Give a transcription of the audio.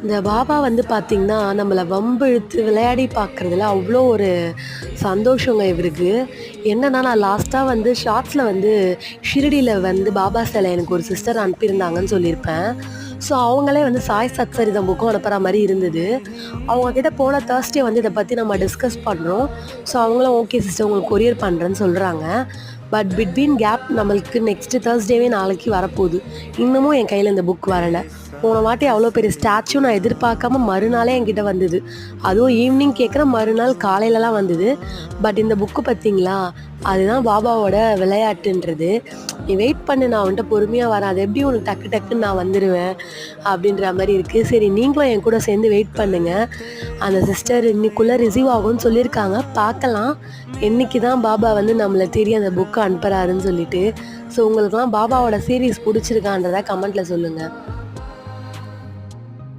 இந்த பாபா வந்து பார்த்தீங்கன்னா, நம்மள வம்பு இழுத்து விளையாடி பார்க்குறதுல அவ்ளோ ஒரு சந்தோஷங்க இவருக்கு. என்னன்னா, நான் லாஸ்ட்டா வந்து ஷார்ட்ஸ்ல வந்து ஷிரடியில வந்து பாபா சிலை எனக்கு ஒரு சிஸ்டர் அனுப்பியிருந்தாங்கன்னு சொல்லியிருப்பேன். ஸோ, அவங்களே வந்து சாய் சத்சரிதம் புக்கும் அனுப்புற மாரி இருந்தது. அவங்க கிட்ட போன தர்ஸ்டே வந்து இத பத்தி நம்ம டிஸ்கஸ் பண்றோம். ஸோ, அவங்களும் ஓகே சிஸ்டர் உங்களுக்கு கொரியர் பண்றேன்னு சொல்றாங்க. பட் பிட்வீன் கேப் நம்மளுக்கு நெக்ஸ்ட் தர்ஸ்டேவே நாளைக்கு வரப்போகுது. இன்னமும் என் கையில இந்த புக் வரல. போன வாட்டி அவ்வளோ பெரிய ஸ்டாச்சு நான் எதிர்பார்க்காம மறுநாளே என்கிட்ட வந்தது. அதுவும் ஈவினிங் கேட்குறேன் மறுநாள் காலையிலலாம் வந்தது. பட் இந்த புக்கு பார்த்தீங்களா, அதுதான் பாபாவோட விளையாட்டுன்றது. "நீ வெயிட் பண்ணு நான் உன்ட்ட பொறுமையா வரேன். அது எப்படி உனக்கு டக்கு டக்குன்னு நான் வந்துருவேன்." அப்படின்ற மாரி இருக்கு. சரி நீங்களும் என் கூட சேர்ந்து வெயிட் பண்ணுங்க. அந்த சிஸ்டர் இன்னைக்குள்ள ரிசீவ் ஆகும்னு சொல்லியிருக்காங்க. பார்க்கலாம். என்னைக்கு தான் பாபா வந்து நம்மள தேடி அந்த புக்க அனுப்புறாருன்னு சொல்லிட்டு. ஸோ உங்களுக்கெல்லாம் பாபாவோட சீரிஸ் புடிச்சிருக்கான்றத கமெண்ட்ல சொல்லுங்க.